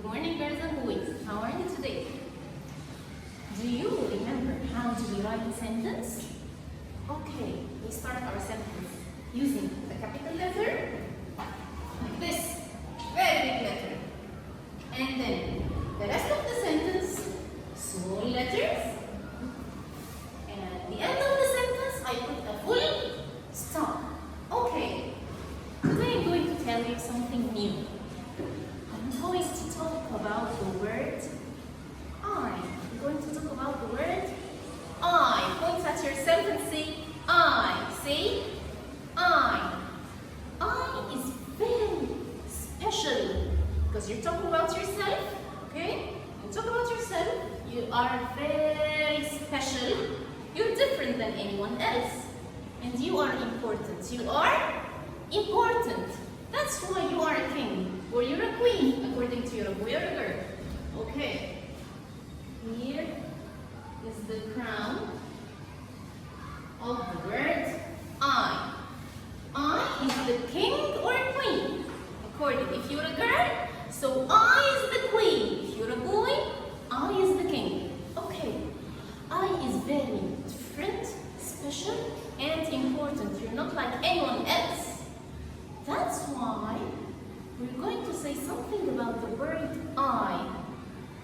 Good morning, girls and boys. How are you today? Do you remember how do we write a sentence? Okay, we start our sentence using the capital letter, like this, very big letter. And then the rest of the sentence, small letters. And at the end of the sentence, I put a full stop. Okay, today I'm going to tell you something new. I'm going to talk about the word I. I'm going to talk about the word I. Point at yourself and say I. Say I. I is very special because you're talking about yourself, okay? You talk about yourself, you are very special. You're different than anyone else. And you are important. You are important. That's why you are a king or you're a queen, according to you're a boy or a girl. Okay. Here is the crown of the word I. I is the king or queen, according if you're a girl. So I is the queen. If you're a boy, I is the king. Okay. I is very different, special, and important. You're not like anyone else. That's why we're going to say something about the word I.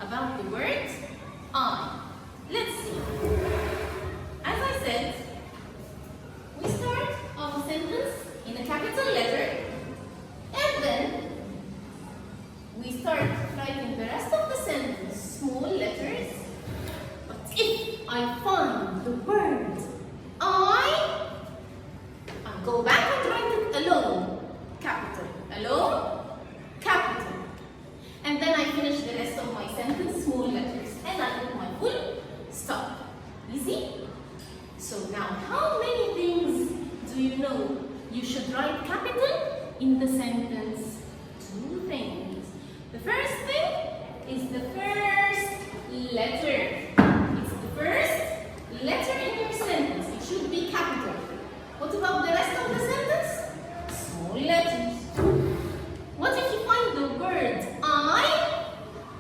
About the word I. Let's see. As I said, we start our sentence in a capital letter, and then we start writing the rest of the sentence small letters. But if I find the word I go back and write it alone. Capital. Alone, capital. And then I finish the rest of my sentence, small letters. And I put my full stop. Easy? So now, how many things do you know you should write capital in the sentence? 2 things. The first thing is the first letter. It's the first letter in your sentence. It should be capital. What about the rest of the sentence? Small letters. What if you find the word I?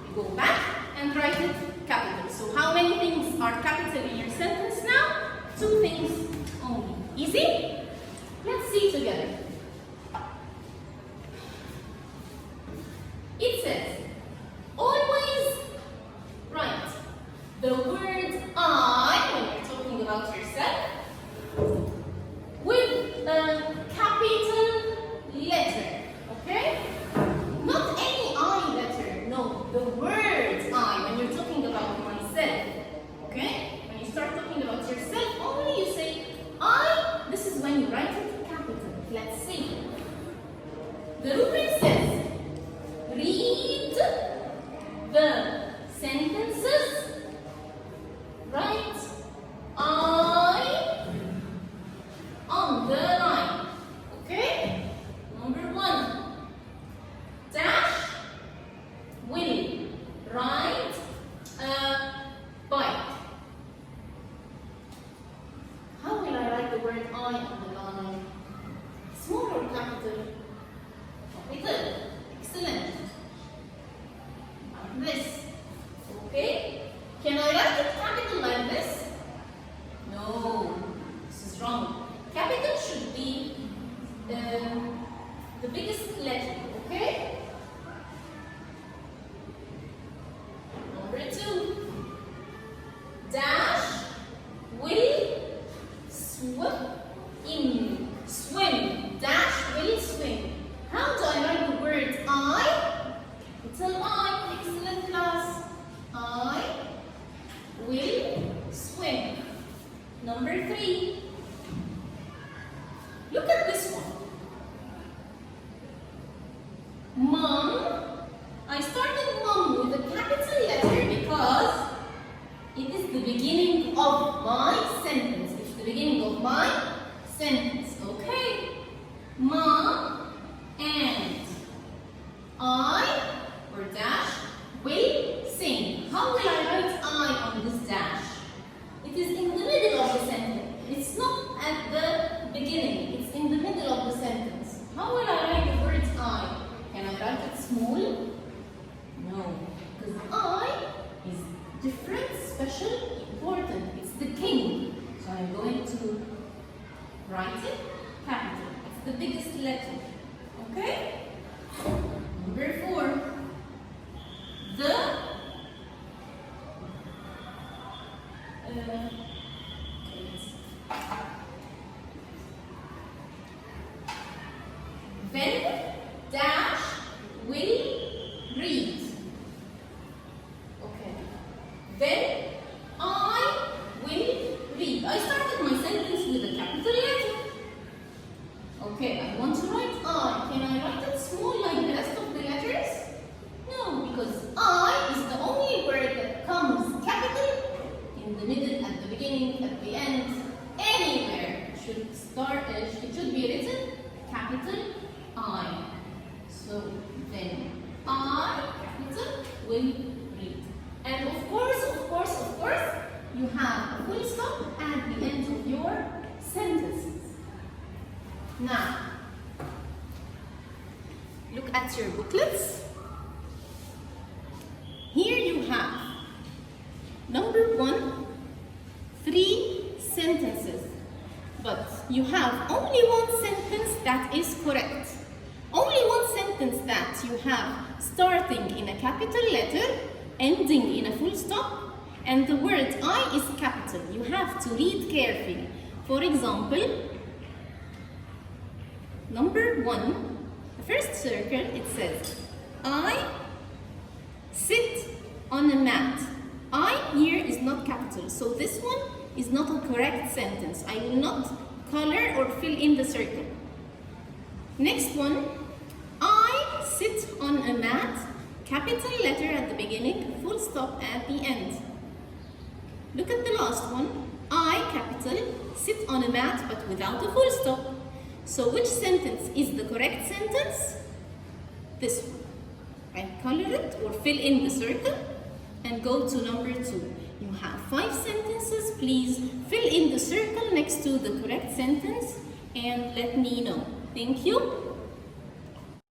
You go back and write it capital. So how many things are capital in your sentence now? 2 things only. Easy? Let's see together. It says, always write the word I when you're talking about yourself with a capital letter, okay? Not any I letter, no, the word I when you're talking about myself, okay? When you start talking about yourself, only you say I, this is when you write it capital. Let's see. The rubric says, read the sentences, write I on the line. Okay? Number 1. Dash will ride a bike. How will I write the word I on the line? Small or capital? Capital. Excellent. Like this. Okay? Can I write it capital like this? No. This is wrong. Capital should be the biggest letter, okay? Number 2. Dash will swim. Swim. Dash will swim. How do I write the word I? Capital I. Excellent class. I will swim. Number 3. Look at this one. Mom. I started mom with a capital letter because it is the beginning of my sentence. It's the beginning of my sentence. Okay? Mom and I, or dash, will sing. How will I write I on this dash? It is in the middle of the sentence. It's not at the beginning. It's in the middle of the sentence. How will I write the word I? Can I write it small? No. special, important. It's the king. So I'm going to write it capital. It's the biggest letter. Okay? Number 4. When dash will read. Okay. When I will read. I started my sentence with a capital letter. Okay, I want to write I. Can I write it small like the rest of the letters? No, because I is the only word that comes capital in the middle, at the beginning, at the end, anywhere. It should be written capital I. So then I, capital, will read. And of course, you have a full stop at the end of your sentences. Now, look at your booklets. Here you have number 1, 3 sentences. But you have only one sentence that is correct. Only one sentence that you have starting in a capital letter, ending in a full stop, and the word I is capital. You have to read carefully. For example, number 1, the first circle, it says, I sit on a mat. I here is not capital, so this one is not a correct sentence. I will not color or fill in the circle. Next one, I sit on a mat, capital letter at the beginning, full stop at the end. Look at the last one, I, capital, sit on a mat but without a full stop. So which sentence is the correct sentence? This one. Right? Color it or fill in the circle and go to number 2. You have 5 sentences. Please fill in the circle next to the correct sentence and let me know. Thank you.